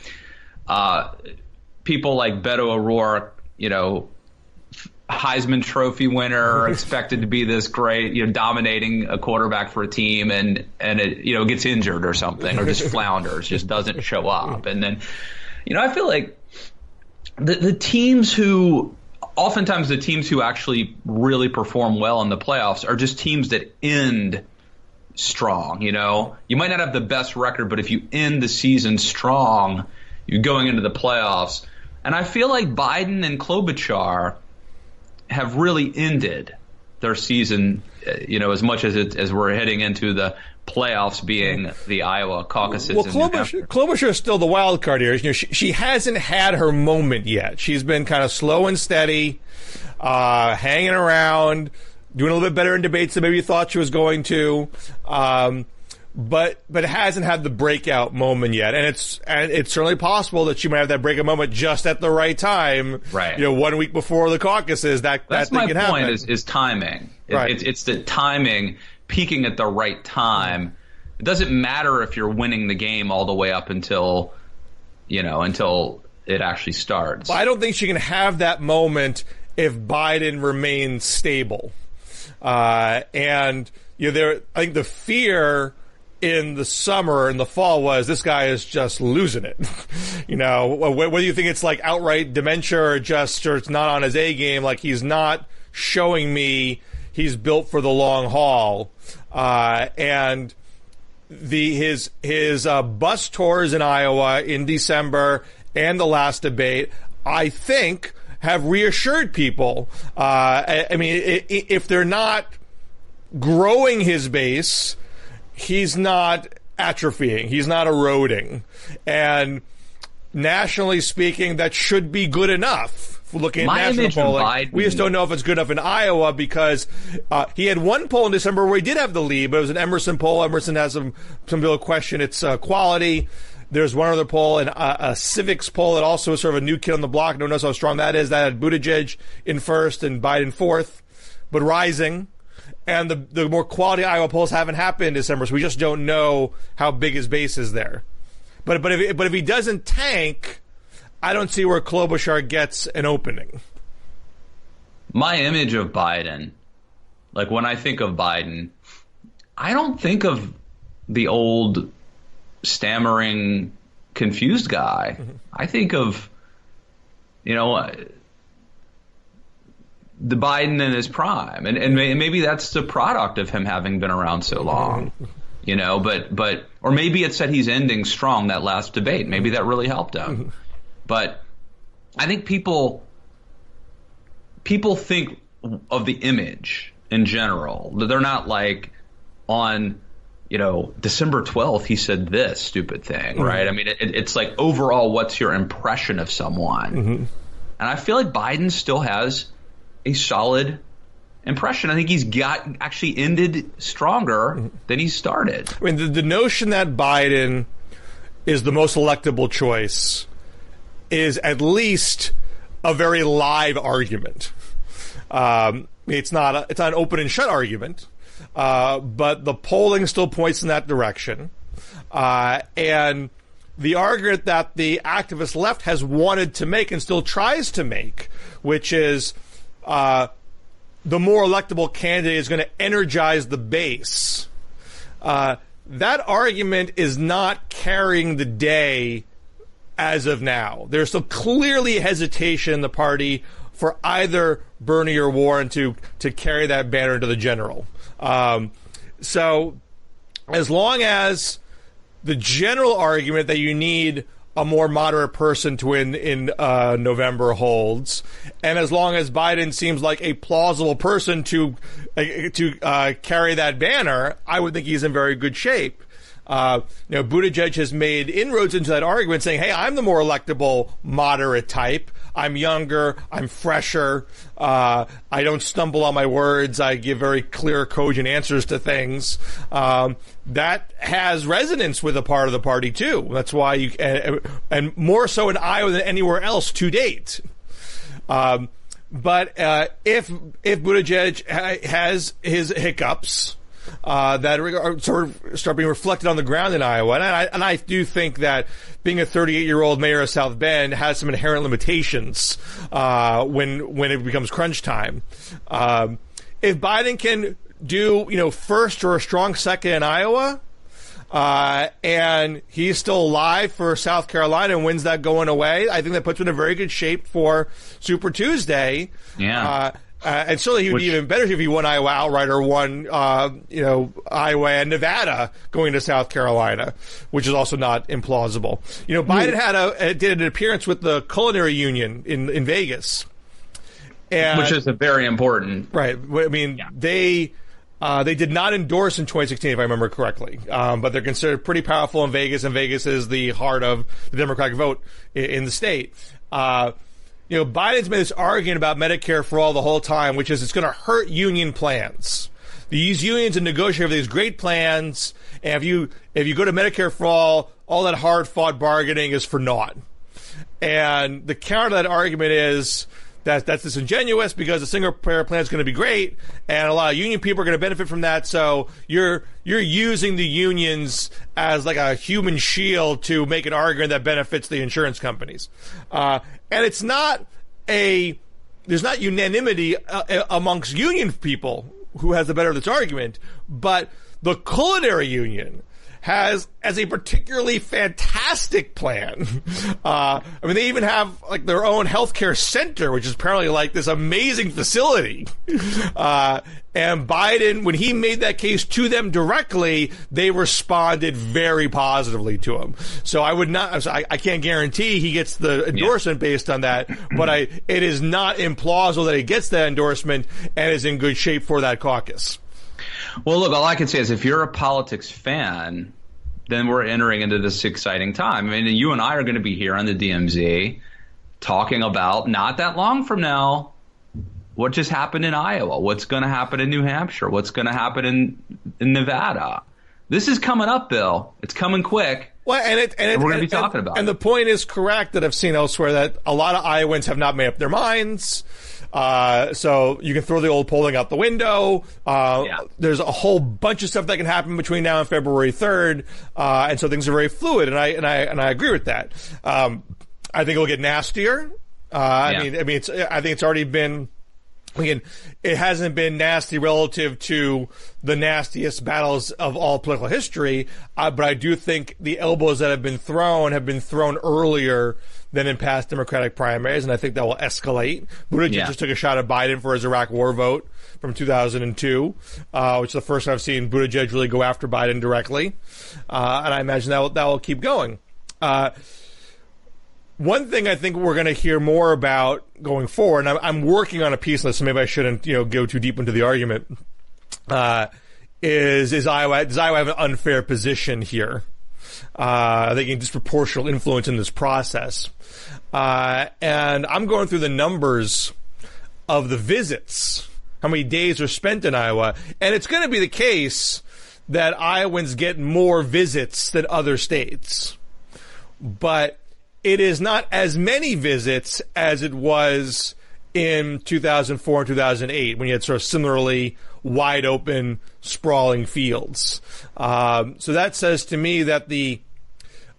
people like Beto O'Rourke, Heisman Trophy winner, expected to be this great, dominating a quarterback for a team, and it, gets injured or something, or just flounders, just doesn't show up. And then, I feel like the teams who actually really perform well in the playoffs are just teams that end strong. You might not have the best record, but if you end the season strong, you're going into the playoffs. And I feel like Biden and Klobuchar have really ended their season, as much as we're heading into the playoffs, being the Iowa caucuses. Well, Klobuchar is still the wild card here. She hasn't had her moment yet. She's been kind of slow and steady, hanging around, doing a little bit better in debates than maybe you thought she was going to. But it hasn't had the breakout moment yet, and it's certainly possible that she might have that breakout moment just at the right time. Right. 1 week before the caucuses, that's thing can happen. That's my point is timing. Right. It's the timing, peaking at the right time. It doesn't matter if you're winning the game all the way up until it actually starts. Well, I don't think she can have that moment if Biden remains stable. And I think the fear in the summer and the fall was this guy is just losing it. Whether you think it's like outright dementia or it's not on his A game, like he's not showing me he's built for the long haul. And his bus tours in Iowa in December and the last debate, I think, have reassured people. If they're not growing his base, he's not atrophying. He's not eroding. And nationally speaking, that should be good enough. Looking at national polling, we just don't know if it's good enough in Iowa because he had one poll in December where he did have the lead, but it was an Emerson poll. Emerson has some people question its quality. There's one other poll, a civics poll that also is sort of a new kid on the block. No one knows how strong that is. That had Buttigieg in first and Biden fourth, but rising. And the more quality Iowa polls haven't happened in December, so we just don't know how big his base is there. But if he doesn't tank, I don't see where Klobuchar gets an opening. My image of Biden, like when I think of Biden, I don't think of the old stammering, confused guy. Mm-hmm. I think of, the Biden in his prime, and maybe that's the product of him having been around so long, but or maybe it's that he's ending strong that last debate. Maybe that really helped him. But I think people think of the image in general. They're not like on, December 12th he said this stupid thing, right? I mean, it's like overall, what's your impression of someone? Mm-hmm. And I feel like Biden still has a solid impression. I think he's actually ended stronger than he started. I mean, the notion that Biden is the most electable choice is at least a very live argument. It's not an open and shut argument, but the polling still points in that direction. And the argument that the activist left has wanted to make and still tries to make, which is the more electable candidate is going to energize the base. That argument is not carrying the day as of now. There's still clearly hesitation in the party for either Bernie or Warren to carry that banner into the general. So as long as the general argument that you need a more moderate person to win in November holds, and as long as Biden seems like a plausible person to carry that banner, I would think he's in very good shape. Buttigieg has made inroads into that argument, saying, "Hey, I'm the more electable, moderate type. I'm younger. I'm fresher. I don't stumble on my words. I give very clear, cogent answers to things." That has resonance with a part of the party too. That's why and more so in Iowa than anywhere else to date. But if Buttigieg has his hiccups, that are sort of start being reflected on the ground in Iowa. And I do think that being a 38-year-old mayor of South Bend has some inherent limitations when it becomes crunch time. If Biden can do, first or a strong second in Iowa, and he's still alive for South Carolina and wins that going away, I think that puts him in a very good shape for Super Tuesday. Yeah. And certainly he would be even better if he won Iowa outright or won, Iowa and Nevada going to South Carolina, which is also not implausible. Biden did an appearance with the Culinary Union in Vegas. Which is a very important. Right. I mean, they did not endorse in 2016, if I remember correctly. But they're considered pretty powerful in Vegas, and Vegas is the heart of the Democratic vote in the state. Biden's made this argument about Medicare for all the whole time, which is it's going to hurt union plans. These unions are negotiating for these great plans, and if you go to Medicare for all that hard-fought bargaining is for naught. And the counter to that argument is that's disingenuous because the single-payer plan is going to be great, and a lot of union people are going to benefit from that. So you're using the unions as like a human shield to make an argument that benefits the insurance companies. And it's not a unanimity amongst union people who has the better of this argument, but the culinary union has as a particularly fantastic plan. I mean, they even have like their own healthcare center, which is apparently like this amazing facility. And Biden, when he made that case to them directly, they responded very positively to him. So I can't guarantee he gets the endorsement based on that, but it is not implausible that he gets that endorsement and is in good shape for that caucus. Well, look, all I can say is if you're a politics fan, then we're entering into this exciting time. I mean, you and I are going to be here on the DMZ talking about, not that long from now, what just happened in Iowa, what's going to happen in New Hampshire, what's going to happen in Nevada. This is coming up, Bill. It's coming quick. Well, and we're going to be talking about it. And the point is correct that I've seen elsewhere that a lot of Iowans have not made up their minds. So you can throw the old polling out the window. There's a whole bunch of stuff that can happen between now and February 3rd. And so things are very fluid. And I agree with that. I think it'll get nastier. I think it's already been, again, it hasn't been nasty relative to the nastiest battles of all political history. But I do think the elbows that have been thrown earlier than in past Democratic primaries, and I think that will escalate. Buttigieg just took a shot at Biden for his Iraq War vote from 2002, which is the first time I've seen Buttigieg really go after Biden directly. And I imagine that will keep going. One thing I think we're going to hear more about going forward, and I'm working on a piece list, so maybe I shouldn't go too deep into the argument, is Iowa. Does Iowa have an unfair position here? They gain disproportional influence in this process. And I'm going through the numbers of the visits, how many days are spent in Iowa, and it's going to be the case that Iowans get more visits than other states. But it is not as many visits as it was in 2004 and 2008, when you had sort of similarly wide open, sprawling fields. So that says to me that the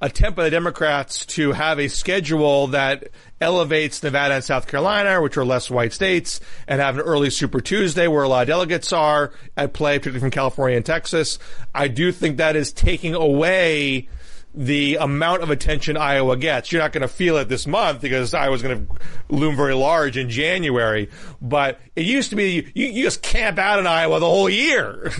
attempt by the Democrats to have a schedule that elevates Nevada and South Carolina, which are less white states, and have an early Super Tuesday where a lot of delegates are at play, particularly from California and Texas, I do think that is taking away the amount of attention Iowa gets. You're not going to feel it this month because Iowa's going to loom very large in January. But it used to be you just camp out in Iowa the whole year.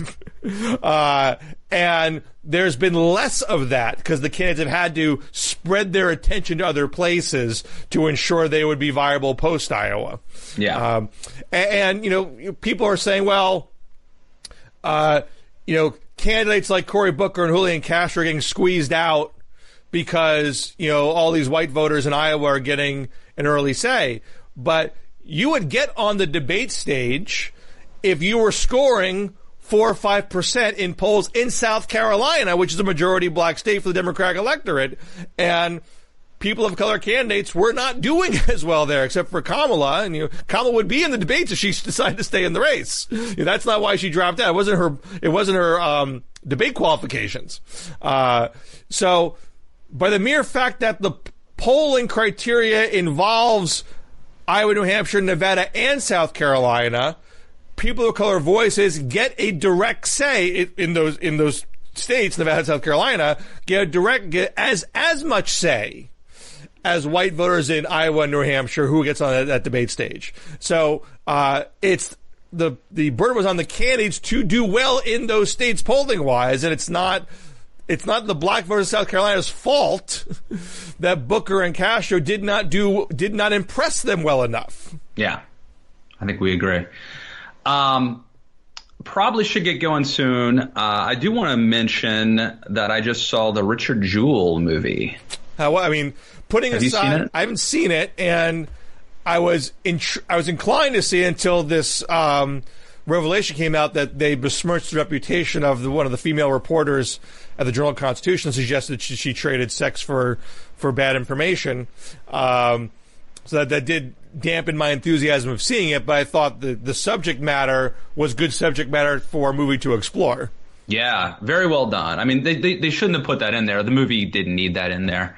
And there's been less of that because the candidates have had to spread their attention to other places to ensure they would be viable post-Iowa. Yeah. And people are saying, well, candidates like Cory Booker and Julian Castro are getting squeezed out because, all these white voters in Iowa are getting an early say. But you would get on the debate stage if you were scoring 4 or 5% in polls in South Carolina, which is a majority black state for the Democratic electorate. And people of color candidates were not doing as well there, except for Kamala. And Kamala would be in the debates if she decided to stay in the race. That's not why she dropped out. It wasn't her debate qualifications. So, by the mere fact that the polling criteria involves Iowa, New Hampshire, Nevada, and South Carolina, people of color voices get a direct say in those states, Nevada and South Carolina, get as much say as white voters in Iowa and New Hampshire who gets on that debate stage. So it's the burden was on the candidates to do well in those states polling wise, and it's not the black voters of South Carolina's fault that Booker and Castro did not impress them well enough. Yeah, I think we agree. Probably should get going soon. I do want to mention that I just saw the Richard Jewell movie. Putting Have aside, you seen it? I haven't seen it, and I was inclined to see it until this revelation came out that they besmirched the reputation of one of the female reporters at the Journal-Constitution, suggested she traded sex for bad information. So that did dampen my enthusiasm of seeing it, but I thought the subject matter was good subject matter for a movie to explore. Yeah, very well done. I mean, they shouldn't have put that in there. The movie didn't need that in there.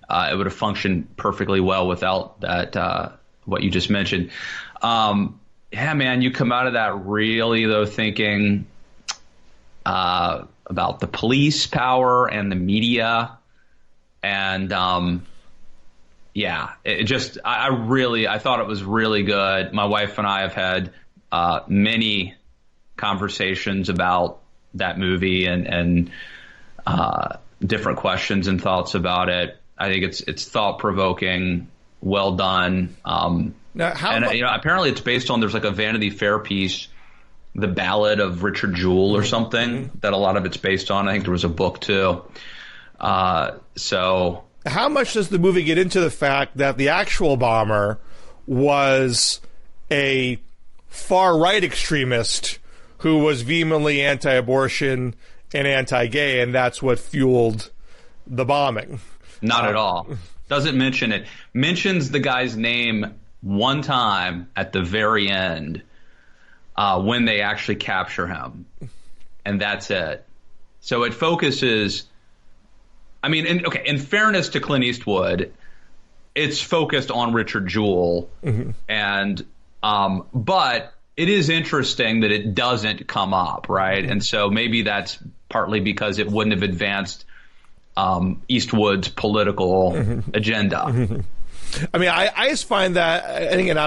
It would have functioned perfectly well without that what you just mentioned. Yeah, man, you come out of that really, though, thinking about the police power and the media. And, yeah, it just, I thought it was really good. My wife and I have had many conversations about that movie and different questions and thoughts about it. I think it's thought provoking, well done. Now, apparently it's based on, there's like a Vanity Fair piece, The Ballad of Richard Jewell or something, that a lot of it's based on. I think there was a book too. So how much does the movie get into the fact that the actual bomber was a far-right extremist who was vehemently anti-abortion and anti-gay, and that's what fueled the bombing? Not at all. Doesn't mention it. Mentions the guy's name one time at the very end when they actually capture him. And that's it. So it focuses... I mean, in fairness to Clint Eastwood, it's focused on Richard Jewell. And but it is interesting that it doesn't come up, right? And so maybe that's partly because it wouldn't have advanced Eastwood's political agenda. I mean, I just find that, and again,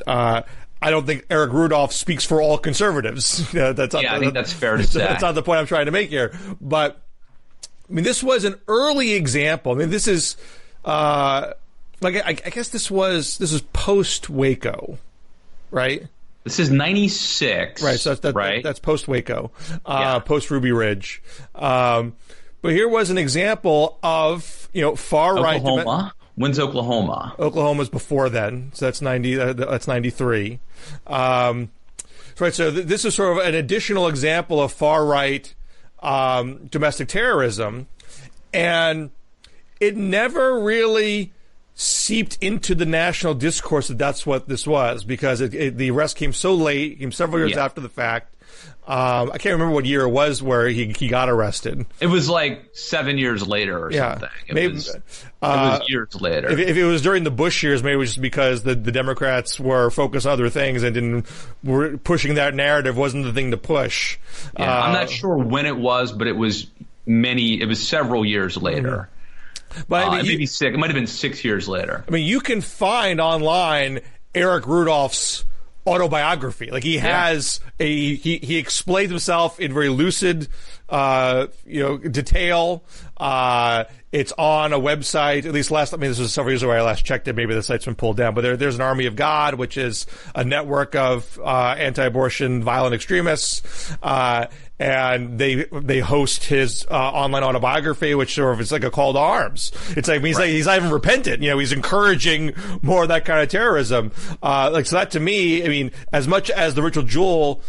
I don't think Eric Rudolph speaks for all conservatives. I think that's fair to say. That's not the point I'm trying to make here. But I mean, this was an early example. I mean, this is I guess this is post Waco, right? This is 96. Right, so that's post Waco, post Ruby Ridge. But here was an example of, far right. Oklahoma. When's Oklahoma? Oklahoma's before then, so that's 90. That's 93. Right, so this is sort of an additional example of far right domestic terrorism, and it never really seeped into the national discourse that that's what this was, because the arrest came so late, came several years after the fact. I can't remember what year it was where he got arrested. It was like 7 years later or something. It was years later. If it was during the Bush years, maybe it was just because the Democrats were focused on other things and were pushing that narrative wasn't the thing to push. Yeah, I'm not sure when it was, but it was several years later. But I mean, maybe it might have been 6 years later. I mean, you can find online Eric Rudolph's autobiography. Like, he has he explains himself in very lucid detail. It's on a website, at least this was several years ago I last checked it, maybe the site's been pulled down, but there's an Army of God, which is a network of anti-abortion violent extremists, and they host his online autobiography, which sort of is like a call to arms. It's like he's not even repentant. He's encouraging more of that kind of terrorism. So that, to me, I mean, as much as the Richard Jewell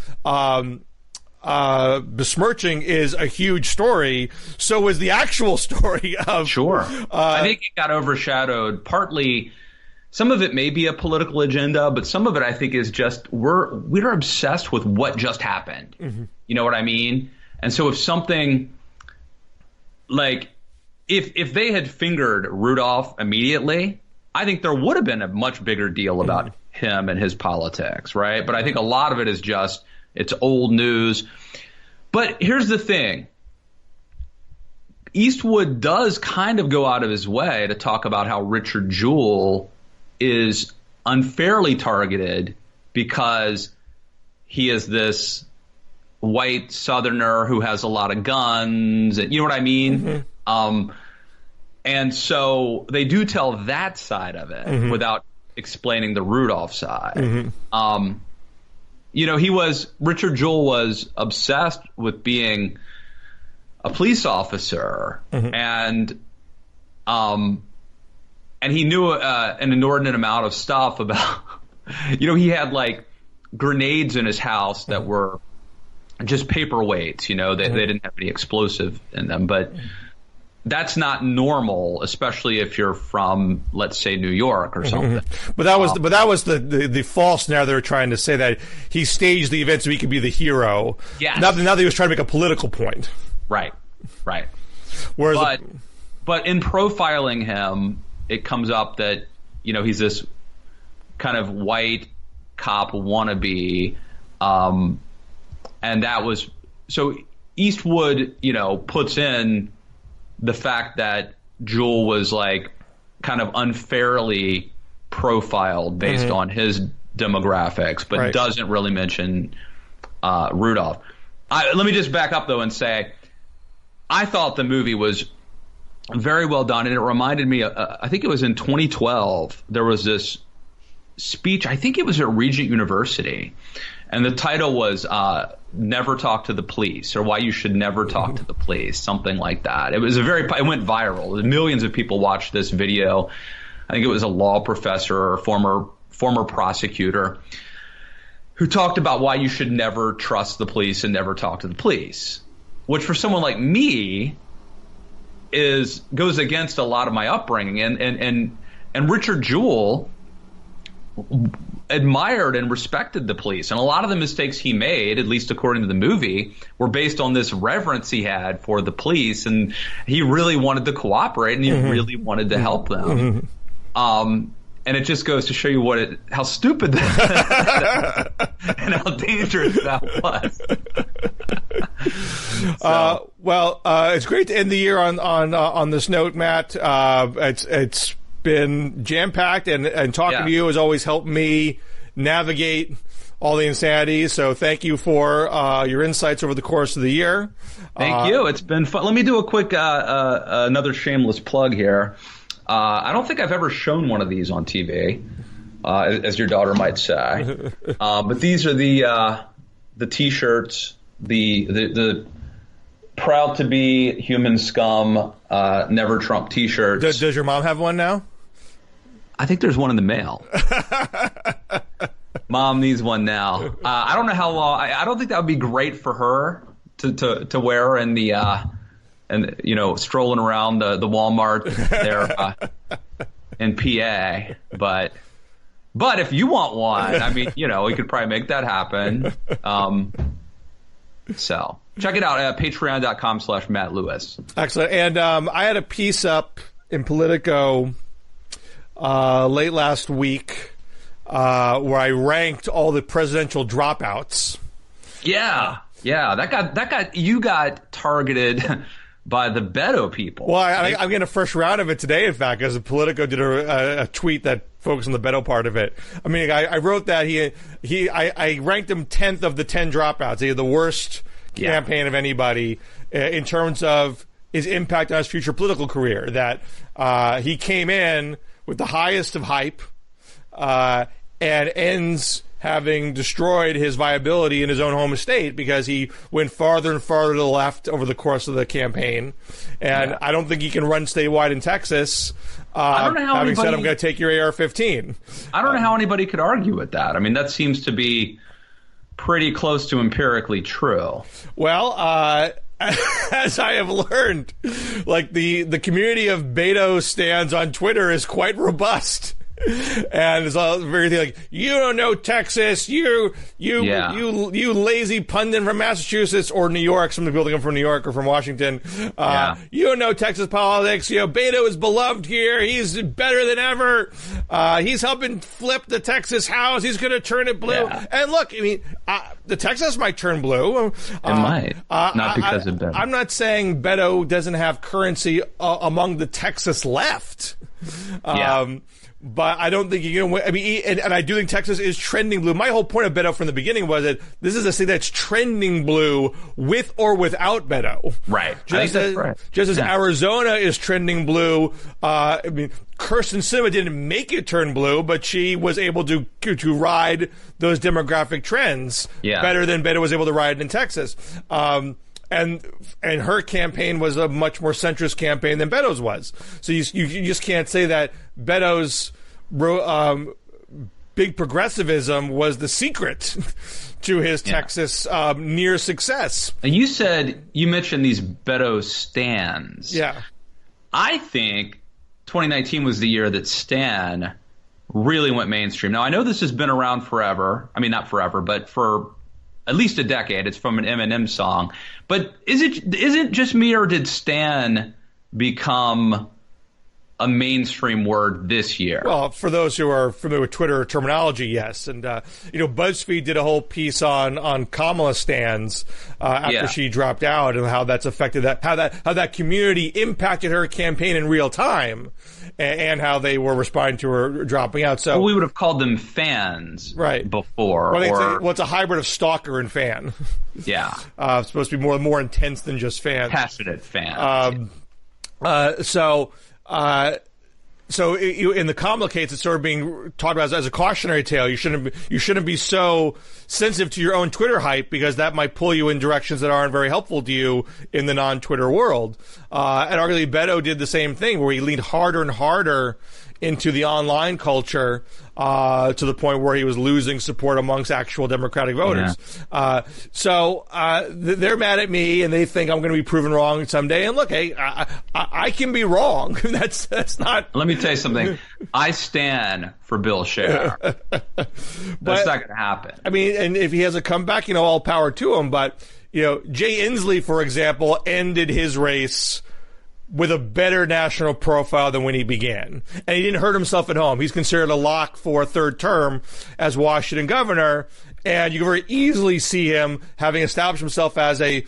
besmirching is a huge story, so is the actual story of... Sure. I think it got overshadowed. Partly, some of it may be a political agenda, but some of it I think is just we're obsessed with what just happened. You know what I mean? And so if something like if they had fingered Rudolph immediately, I think there would have been a much bigger deal about him and his politics, right? But I think a lot of it is just it's old news. But here's the thing. Eastwood does kind of go out of his way to talk about how Richard Jewell is unfairly targeted because he is this white Southerner who has a lot of guns. And, you know what I mean? And so they do tell that side of it without explaining the Rudolph side. Richard Jewell was obsessed with being a police officer, and he knew an inordinate amount of stuff about, he had like grenades in his house that were just paperweights, they didn't have any explosive in them, but that's not normal, especially if you're from, let's say, New York or something. But that was the false narrative. They were trying to say that he staged the event so he could be the hero. Yes. Now that he was trying to make a political point. Right. Whereas but in profiling him, it comes up that he's this kind of white cop wannabe. And that was so Eastwood, puts in the fact that Jewell was like kind of unfairly profiled based on his demographics, but doesn't really mention Rudolph. Let me just back up though and say I thought the movie was very well done, and it reminded me, I think it was in 2012, there was this speech, I think it was at Regent University, and the title was Never Talk to the Police, or Why You Should Never Talk to the Police, something like that. It went viral. Millions of people watched this video. I think it was a law professor or former prosecutor who talked about why you should never trust the police and never talk to the police, which for someone like me goes against a lot of my upbringing. And Richard Jewell admired and respected the police, and a lot of the mistakes he made, at least according to the movie, were based on this reverence he had for the police, and he really wanted to cooperate, and he really wanted to help them. And it just goes to show you how stupid that and how dangerous that was. It's great to end the year on this note, Matt. It's been jam-packed, and talking to you has always helped me navigate all the insanity. So thank you for your insights over the course of the year. Thank you. It's been fun. Let me do a quick another shameless plug here. I don't think I've ever shown one of these on TV, as your daughter might say. But these are the T-shirts, the proud to be human scum, never Trump T-shirts. Does your mom have one now? I think there's one in the mail. Mom needs one now. I don't know how long. I don't think that would be great for her to wear in the strolling around the Walmart there in PA. But if you want one, I mean, we could probably make that happen. So check it out at patreon.com/Matt Lewis. Excellent. And I had a piece up in Politico late last week where I ranked all the presidential dropouts. Yeah. You got targeted by the Beto people. Well, I'm getting a fresh round of it today, in fact, because Politico did a tweet that focused on the Beto part of it. I mean, I wrote that I ranked him 10th of the 10 dropouts. He had the worst campaign of anybody in terms of his impact on his future political career. That he came in with the highest of hype and ends having destroyed his viability in his own home state because he went farther and farther to the left over the course of the campaign. And I don't think he can run statewide in Texas. I don't know how having said, I'm going to take your AR-15. I don't know how anybody could argue with that. I mean, that seems to be pretty close to empirically true. Well, as I have learned, like the community of Beto stands on Twitter is quite robust. And it's all very like, you don't know Texas, you lazy pundit from Massachusetts or New York. Some of the people come from New York or from Washington. You don't know Texas politics. Beto is beloved here. He's better than ever. He's helping flip the Texas House. He's going to turn it blue. Yeah. And look, I mean, the Texas might turn blue. It might, not because of Beto. I'm not saying Beto doesn't have currency among the Texas left. But I don't think you're going to win. I mean, and I do think Texas is trending blue. My whole point of Beto from the beginning was that this is a state that's trending blue with or without Beto. Right. Just as Arizona is trending blue. I mean, Kirsten Sinema didn't make it turn blue, but she was able to ride those demographic trends better than Beto was able to ride in Texas. And her campaign was a much more centrist campaign than Beto's was. So you just can't say that Beto's big progressivism was the secret to his Texas near success. And you mentioned these Beto stans. Yeah. I think 2019 was the year that Stan really went mainstream. Now, I know this has been around forever. I mean, not forever, but for at least a decade. It's from an Eminem song. But is it just me, or did Stan become a mainstream word this year. Well, for those who are familiar with Twitter terminology, yes. And, BuzzFeed did a whole piece on Kamala stans after she dropped out and how that's affected how that community impacted her campaign in real time and how they were responding to her dropping out. So we would have called them fans before. Well, it's a hybrid of stalker and fan. Yeah. It's supposed to be more intense than just fans. Passionate fans. So in the Kamala case, it's sort of being talked about as a cautionary tale. You shouldn't be so sensitive to your own Twitter hype because that might pull you in directions that aren't very helpful to you in the non-Twitter world. And arguably Beto did the same thing where he leaned harder and harder into the online culture to the point where he was losing support amongst actual Democratic voters. Yeah. They're mad at me and they think I'm going to be proven wrong someday. And look, hey, I can be wrong. That's not. Let me tell you something. I stand for Bill Scher. That's not going to happen. I mean, and if he has a comeback, all power to him. But Jay Inslee, for example, ended his race with a better national profile than when he began. And he didn't hurt himself at home. He's considered a lock for a third term as Washington governor. And you can very easily see him having established himself as a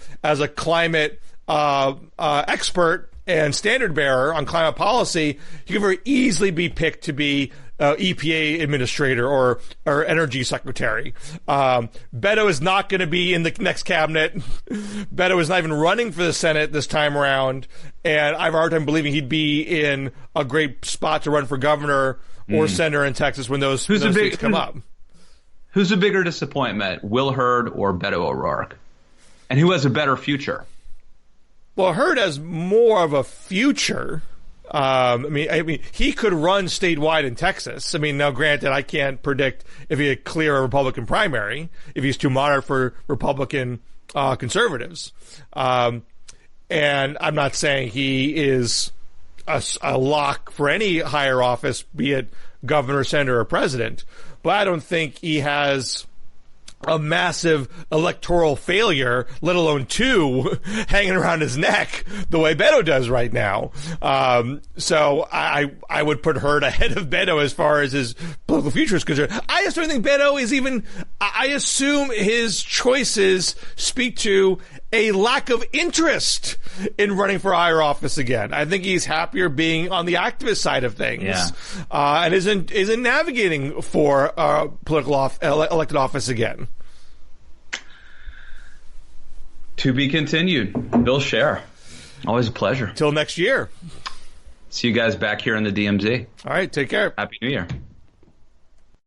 climate expert and standard bearer on climate policy. He can very easily be picked to be EPA administrator or energy secretary. Beto is not going to be in the next cabinet. Beto is not even running for the Senate this time around. And I have a hard time believing he'd be in a great spot to run for governor or senator in Texas when those seats come up. Who's a bigger disappointment, Will Hurd or Beto O'Rourke? And who has a better future? Well, Hurd has more of a future. I mean, he could run statewide in Texas. I mean, now granted, I can't predict if he clear a Republican primary, if he's too moderate for Republican conservatives. And I'm not saying he is a lock for any higher office, be it governor, senator, or president. But I don't think he has a massive electoral failure, let alone two, hanging around his neck the way Beto does right now. So I would put Hurd ahead of Beto as far as his political future is concerned. I just don't think Beto is even, I assume his choices speak to a lack of interest in running for higher office again. I think he's happier being on the activist side of things, and isn't navigating for political elected office again. To be continued. Bill Scher. Always a pleasure. Till next year. See you guys back here in the DMZ. All right, take care. Happy New Year.